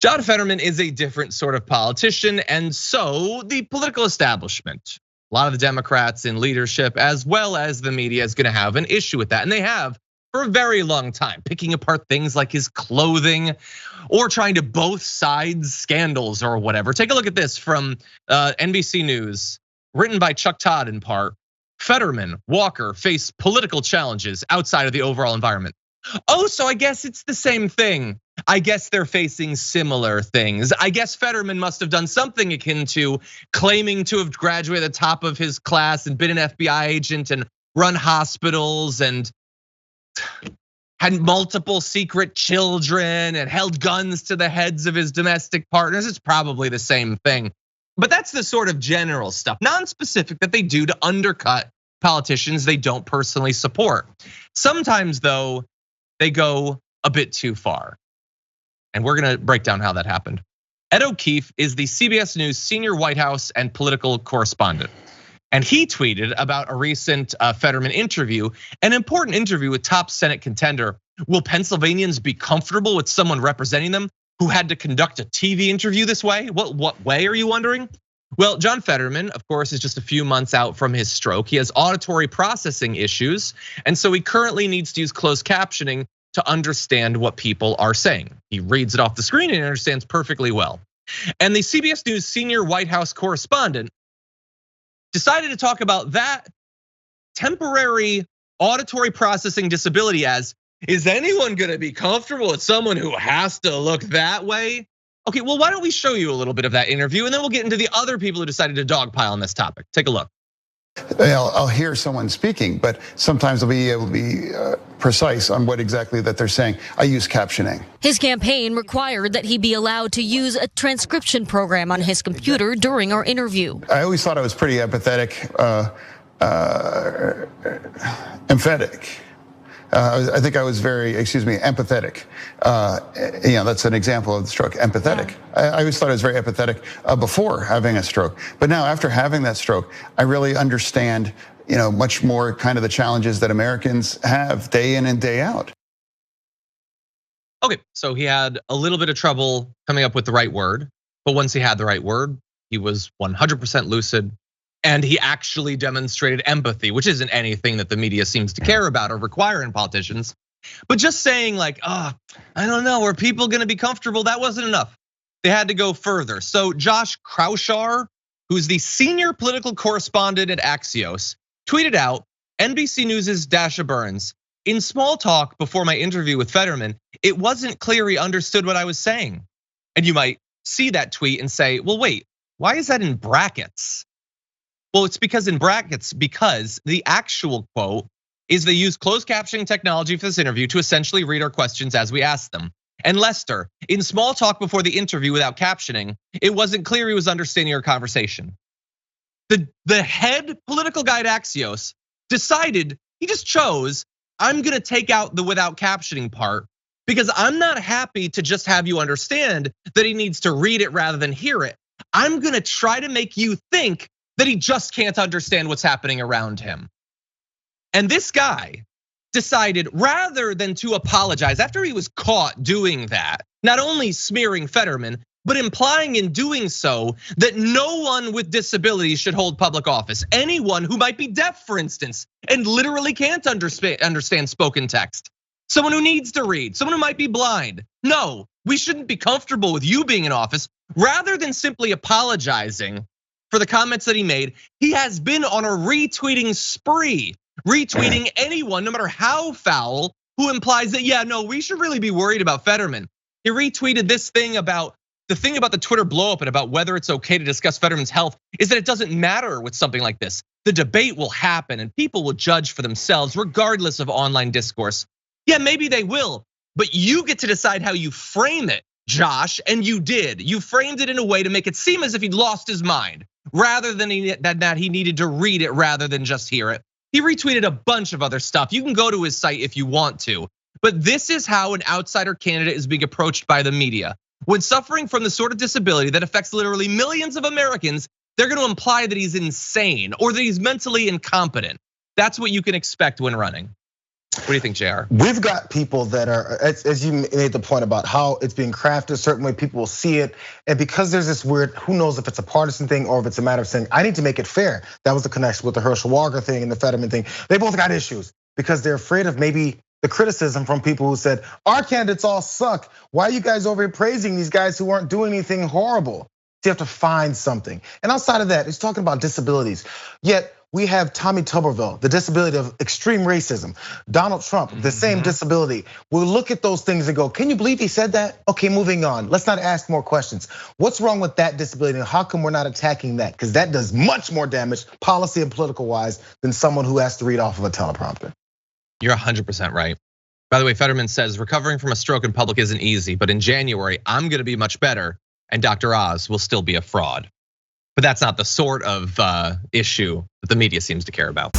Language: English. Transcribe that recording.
John Fetterman is a different sort of politician, and so the political establishment, a lot of the Democrats in leadership, as well as the media, is gonna have an issue with that. And they have for a very long time, picking apart things like his clothing or trying to both sides scandals or whatever. Take a look at this from NBC News, written by Chuck Todd in part. Fetterman, Walker face political challenges outside of the overall environment. Oh, so I guess it's the same thing. I guess they're facing similar things. I guess Fetterman must have done something akin to claiming to have graduated at the top of his class and been an FBI agent and run hospitals and had multiple secret children and held guns to the heads of his domestic partners. It's probably the same thing. But that's the sort of general stuff, non-specific, that they do to undercut politicians they don't personally support. Sometimes though, they go a bit too far. And we're gonna break down how that happened. Ed O'Keefe is the CBS News senior White House and political correspondent. And he tweeted about a recent Fetterman interview, an important interview with top Senate contender. Will Pennsylvanians be comfortable with someone representing them who had to conduct a TV interview this way? What way, are you wondering? Well, John Fetterman, of course, is just a few months out from his stroke. He has auditory processing issues, and so he currently needs to use closed captioning to understand what people are saying. He reads it off the screen and understands perfectly well. And the CBS News senior White House correspondent decided to talk about that temporary auditory processing disability as, is anyone gonna be comfortable with someone who has to look that way? Okay, well, why don't we show you a little bit of that interview and then we'll get into the other people who decided to dogpile on this topic. Take a look. I'll hear someone speaking, but sometimes I'll be able to be precise on what exactly that they're saying. I use captioning. His campaign required that he be allowed to use a transcription program on his computer during our interview. I always thought I was pretty empathetic, emphatic. I think I was very, empathetic. That's an example of the stroke, empathetic. I always thought I was very empathetic before having a stroke. But now after having that stroke, I really understand, much more kind of the challenges that Americans have day in and day out. Okay, so he had a little bit of trouble coming up with the right word, but once he had the right word, he was 100% lucid. And he actually demonstrated empathy, which isn't anything that the media seems to care about or require in politicians. But just saying like, I don't know, are people gonna be comfortable? That wasn't enough. They had to go further. So Josh Kraushaar, who's the senior political correspondent at Axios, tweeted out, NBC News' Dasha Burns, in small talk before my interview with Fetterman, it wasn't clear he understood what I was saying. And you might see that tweet and say, well, wait, why is that in brackets? Well, it's because in brackets, because the actual quote is they use closed captioning technology for this interview to essentially read our questions as we ask them. And Lester, in small talk before the interview without captioning, it wasn't clear he was understanding our conversation. The head political guy at Axios decided, he just chose, I'm gonna take out the without captioning part because I'm not happy to just have you understand that he needs to read it rather than hear it. I'm gonna try to make you think that he just can't understand what's happening around him. And this guy decided, rather than to apologize after he was caught doing that, not only smearing Fetterman, but implying in doing so that no one with disabilities should hold public office. Anyone who might be deaf, for instance, and literally can't understand spoken text. Someone who needs to read, someone who might be blind. No, we shouldn't be comfortable with you being in office. Rather than simply apologizing for the comments that he made, he has been on a retweeting spree, retweeting anyone, no matter how foul, who implies that, yeah, no, we should really be worried about Fetterman. He retweeted this thing about the Twitter blow up and about whether it's okay to discuss Fetterman's health is that it doesn't matter with something like this. The debate will happen and people will judge for themselves regardless of online discourse. Yeah, maybe they will, but you get to decide how you frame it, Josh, and you did. You framed it in a way to make it seem as if he'd lost his mind, rather than that he needed to read it rather than just hear it. He retweeted a bunch of other stuff. You can go to his site if you want to. But this is how an outsider candidate is being approached by the media. When suffering from the sort of disability that affects literally millions of Americans, they're gonna imply that he's insane or that he's mentally incompetent. That's what you can expect when running. What do you think, JR? We've got people that are, as you made the point about how it's being crafted a certain way, people will see it. And because there's this weird, who knows if it's a partisan thing or if it's a matter of saying, I need to make it fair. That was the connection with the Herschel Walker thing and the Fetterman thing. They both got issues because they're afraid of maybe the criticism from people who said, our candidates all suck. Why are you guys over here praising these guys who aren't doing anything horrible? So you have to find something. And outside of that, it's talking about disabilities. Yet we have Tommy Tuberville, the disability of extreme racism. Donald Trump, the same disability. We'll look at those things and go, can you believe he said that? Okay, moving on. Let's not ask more questions. What's wrong with that disability and how come we're not attacking that? Because that does much more damage, policy and political wise, than someone who has to read off of a teleprompter. You're 100% right. By the way, Fetterman says recovering from a stroke in public isn't easy, but in January, I'm gonna be much better and Dr. Oz will still be a fraud. But that's not the sort of issue that the media seems to care about.